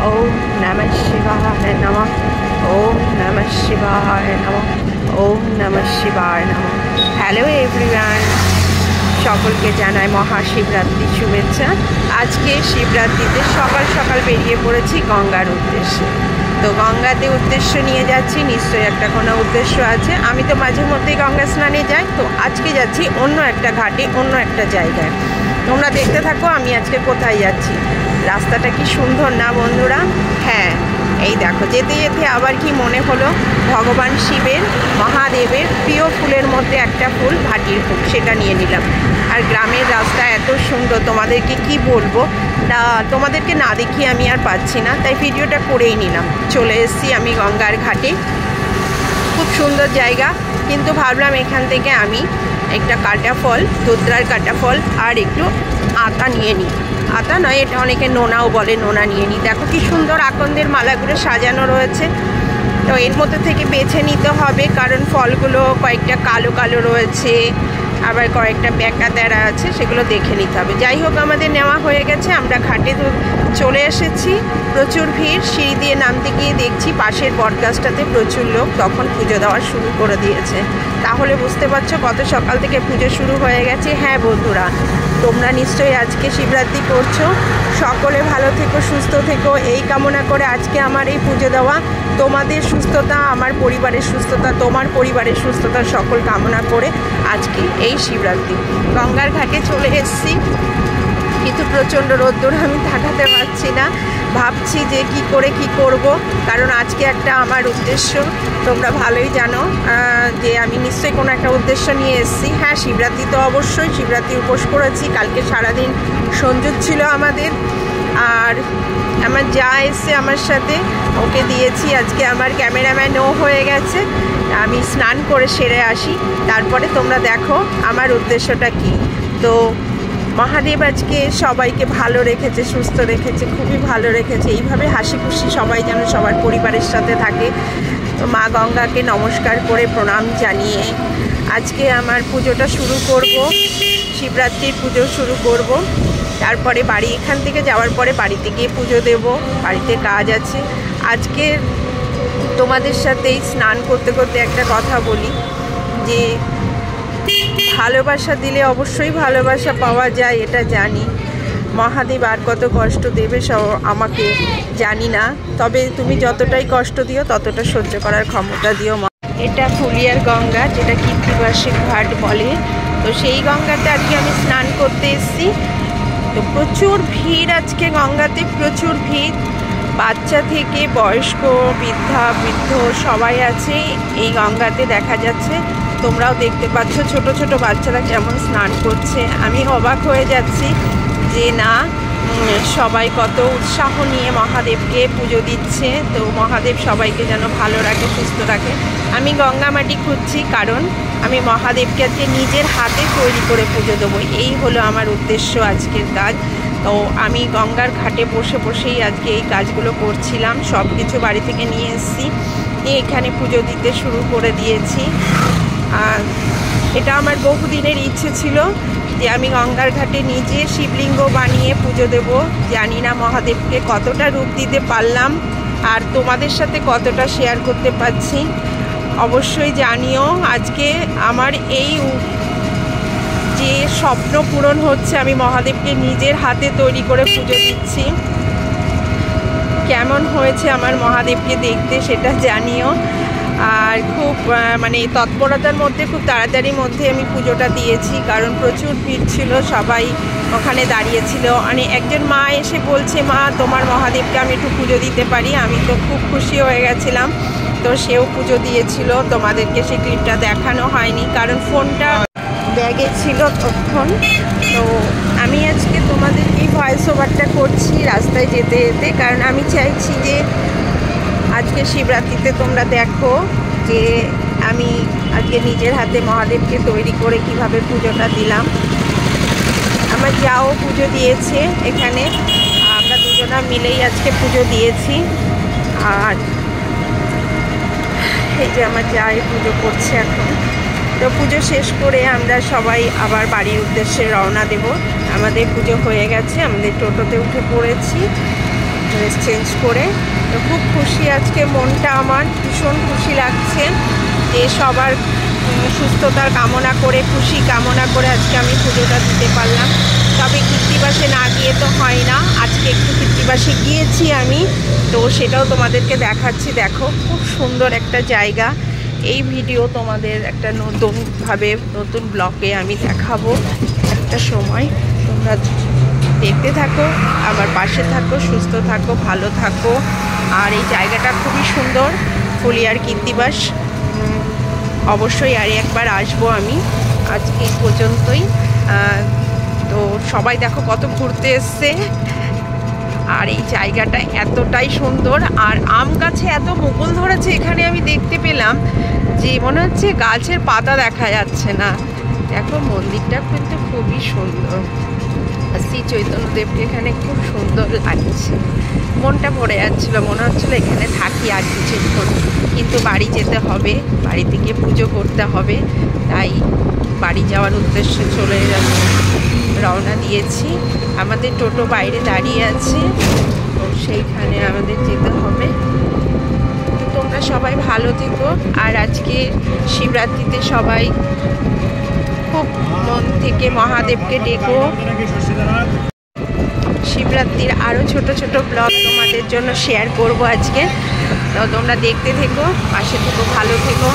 ओम नमः शिवाय नमः। ओम नमः शिवाय नमः। ओम नमः शिवाय नमः। हेलो एवरीवन, সকলকে জানাই মহাশিবরাত্রির শুভেচ্ছা। আজকে শিবরাত্রিতে সকাল সকাল বেরিয়ে পড়েছি গঙ্গার উদ্দেশ্যে। তো গঙ্গাতে উদ্দেশ্য নিয়ে যাচ্ছি, নিশ্চয়ই একটা কোনো উদ্দেশ্য আছে। আমি তো মাঝে মধ্যেই গঙ্গা স্নানে যাই, তো আজকে যাচ্ছি অন্য একটা ঘাটে, অন্য একটা জায়গায়। তোমরা দেখতে থাকো আমি আজকে কোথায় যাচ্ছি। রাস্তাটা কি সুন্দর না বন্ধুরা? হ্যাঁ, এই দেখো যেতে যেতে আবার কি মনে হলো, ভগবান শিবের মহাদেবের প্রিয় ফুলের মধ্যে একটা ফুল ভাটির ফুল, সেটা নিয়ে নিলাম। আর গ্রামের রাস্তা এত সুন্দর, তোমাদেরকে কি বলবো, তোমাদেরকে না দেখিয়ে আমি আর পাচ্ছি না, তাই ভিডিওটা করেই নিলাম। চলে এসেছি আমি গঙ্গার ঘাটে, খুব সুন্দর জায়গা। কিন্তু ভাবলাম এখান থেকে আমি একটা কাটা ফল, ধুতরার কাটা ফল আর একটু আতা নিয়ে নিই। আতা নয়, এটা অনেকে নোনাও বলে, নোনা নিয়ে নিই। দেখো কি সুন্দর আকন্দের মালাগুলো সাজানো রয়েছে। তো এর মধ্যে থেকে বেছে নিতে হবে, কারণ ফলগুলো কয়েকটা কালো কালো রয়েছে, আবার কয়েকটা বেঁকা তেরা আছে, সেগুলো দেখে নিতে হবে। যাই হোক, আমাদের নেওয়া হয়ে গেছে, আমরা ঘাটে চলে এসেছি। প্রচুর ভিড়, সিঁড়ি দিয়ে নামতে গিয়ে দেখছি পাশের বটগাছটাতে প্রচুর লোক তখন পুজো দেওয়া শুরু করে দিয়েছে। তাহলে বুঝতে পারছো কত সকাল থেকে পুজো শুরু হয়ে গেছে। হ্যাঁ বন্ধুরা, তোমরা নিশ্চয়ই আজকে শিবরাত্রি করছো, সকলে ভালো থেকো, সুস্থ থেকো, এই কামনা করে আজকে আমার এই পুজো দেওয়া। তোমাদের সুস্থতা, আমার পরিবারের সুস্থতা, তোমার পরিবারের সুস্থতা সকল কামনা করে আজকে এই শিবরাত্রি গঙ্গার ঘাটে চলে এসেছি। কিন্তু প্রচণ্ড রোদ্দুর, আমি থাকাতে পারছি না। ভাবছি যে কি করে কি করব, কারণ আজকে একটা আমার উদ্দেশ্য, তোমরা ভালোই জানো যে আমি নিশ্চয়ই কোনো একটা উদ্দেশ্য নিয়ে এসেছি। হ্যাঁ, শিবরাত্রি তো অবশ্যই, শিবরাত্রি উপোস করেছি, কালকে সারাদিন সংযোগ ছিল আমাদের। আর আমার যা এসছে আমার সাথে, ওকে দিয়েছি। আজকে আমার ক্যামেরাম্যানও হয়ে গেছে, আমি স্নান করে সেরে আসি, তারপরে তোমরা দেখো আমার উদ্দেশ্যটা কি। তো মহাদেব আজকে সবাইকে ভালো রেখেছে, সুস্থ রেখেছে, খুবই ভালো রেখেছে। এইভাবে হাসি খুশি সবাই যেন সবার পরিবারের সাথে থাকে। তো মা গঙ্গাকে নমস্কার করে প্রণাম জানিয়ে আজকে আমার পুজোটা শুরু করব, শিবরাত্রির পুজো শুরু করব। তারপরে বাড়ি, এখান থেকে যাওয়ার পরে বাড়িতে গিয়ে পুজো দেব, বাড়িতে কাজ আছে। আজকে তোমাদের সাথেই স্নান করতে করতে একটা কথা বলি, যে ভালোবাসা দিলে অবশ্যই ভালোবাসা পাওয়া যায়, এটা জানি। মহাদেব আর কত কষ্ট দেবে সব আমাকে জানি না, তবে তুমি যতটাই কষ্ট দিও ততটা সহ্য করার ক্ষমতা দিও। এটা ফুলিয়ার গঙ্গা, যেটা কীর্তিবাসী ঘাট বলে। তো সেই গঙ্গাতে আজকে আমি স্নান করতে এসেছি। তো প্রচুর ভিড় আজকে গঙ্গাতে, প্রচুর ভিড়, বাচ্চা থেকে বয়স্ক, বৃদ্ধা বৃদ্ধ সবাই আছে এই গঙ্গাতে, দেখা যাচ্ছে। তোমরাও দেখতে পাচ্ছ ছোট ছোট বাচ্চারা কেমন স্নান করছে। আমি অবাক হয়ে যাচ্ছি যে না, সবাই কত উৎসাহ নিয়ে মহাদেবকে পুজো দিচ্ছে। তো মহাদেব সবাইকে যেন ভালো রাখে, সুস্থ রাখে। আমি গঙ্গা মাটি খুঁজছি, কারণ আমি মহাদেবকে আজকে নিজের হাতে তৈরি করে পুজো দেবো। এই হলো আমার উদ্দেশ্য, আজকের কাজ। তো আমি গঙ্গার ঘাটে বসে বসেই আজকে এই কাজগুলো করছিলাম। সব কিছু বাড়ি থেকে নিয়ে এসেছি, নিয়ে এখানে পুজো দিতে শুরু করে দিয়েছি। আর এটা আমার বহুদিনের ইচ্ছে ছিল যে আমি গঙ্গার ঘাটে নিজে শিবলিঙ্গ বানিয়ে পুজো দেব। জানি না মহাদেবকে কতটা রূপ দিতে পারলাম আর তোমাদের সাথে কতটা শেয়ার করতে পারছি, অবশ্যই জানিও। আজকে আমার এই যে স্বপ্ন পূরণ হচ্ছে, আমি মহাদেবকে নিজের হাতে তৈরি করে পুজো দিচ্ছি। কেমন হয়েছে আমার মহাদেবকে দেখতে সেটা জানিও। আর খুব মানে তৎপরতার মধ্যে, খুব তাড়াতাড়ির মধ্যে আমি পুজোটা দিয়েছি, কারণ প্রচুর ভিড় ছিল, সবাই ওখানে দাঁড়িয়েছিল। মানে একজন মা এসে বলছে, মা তোমার মহাদেবকে আমি একটু পুজো দিতে পারি। আমি তো খুব খুশি হয়ে গেছিলাম। তো সেও পুজো দিয়েছিল, তোমাদেরকে সেই ক্লিপটা দেখানো হয়নি, কারণ ফোনটা ব্যাগে ছিল তখন। তো আমি আজকে তোমাদেরকে ভয়েস ওভারটা করছি রাস্তায় যেতে যেতে, কারণ আমি চাইছি যে আজকে শিবরাত্রিতে তোমরা দেখো যে আমি আজকে নিজের হাতে মহাদেবকে তৈরি করে কিভাবে পুজোটা দিলাম। আমার যাও পুজো দিয়েছে এখানে, আমরা দুজনা মিলেই আজকে পুজো দিয়েছি। আর এই যে আমার যাই পুজো করছে এখন। তো পুজো শেষ করে আমরা সবাই আবার বাড়ির উদ্দেশ্যে রওনা দেব। আমাদের পুজো হয়ে গেছে, আমাদের টোটোতে উঠে পড়েছি। ড্রেস চেঞ্জ করে। তো খুব খুশি আজকে, মনটা আমার ভীষণ খুশি লাগছে যে সবার সুস্থতার কামনা করে, খুশি কামনা করে আজকে আমি পুজোটা দিতে পারলাম। তবে কৃত্তিবাসে না গিয়ে তো হয় না, আজকে একটু কৃত্তিবাসে গিয়েছি আমি, তো সেটাও তোমাদেরকে দেখাচ্ছি। দেখো খুব সুন্দর একটা জায়গা। এই ভিডিও তোমাদের একটা নতুনভাবে নতুন ব্লগে আমি দেখাবো একটা সময়। তোমরা দেখতে থাকো, আমার পাশে থাকো, সুস্থ থাকো, ভালো থাকো। আর এই জায়গাটা খুবই সুন্দর, ফুলিয়ার কৃত্তিবাস। অবশ্যই আর একবার আসবো আমি। আজকে এই পর্যন্তই। তো সবাই দেখো কত ঘুরতে এসছে, আর এই জায়গাটা এতটাই সুন্দর। আর আম গাছে এত মুকুল ধরেছে এখানে, আমি দেখতে পেলাম যে মনে হচ্ছে গাছের পাতা দেখা যাচ্ছে না। দেখো মন্দিরটা কিন্তু খুবই সুন্দর। শ্রী চৈতন্যদেবকে এখানে খুব সুন্দর লাগছে। মনটা ভরে যাচ্ছিল, মনে হচ্ছিলো এখানে থাকি আর কিছুক্ষণ, কিন্তু বাড়ি যেতে হবে, বাড়ি থেকে পুজো করতে হবে। তাই বাড়ি যাওয়ার উদ্দেশ্যে চলে রওনা দিয়েছি। আমাদের টোটো বাইরে দাঁড়িয়ে আছে, তো সেইখানে আমাদের যেতে হবে। তোমরা সবাই ভালো থেকো। আর আজকে শিবরাত্রিতে সবাই খুব মন থেকে মহাদেবকে ডেকো। শিবরাত্রির আরও ছোট ছোট ব্লগ তোমাদের জন্য শেয়ার করব আজকে। তো তোমরা দেখতে থেকো, পাশে থেকো, ভালো থেকো।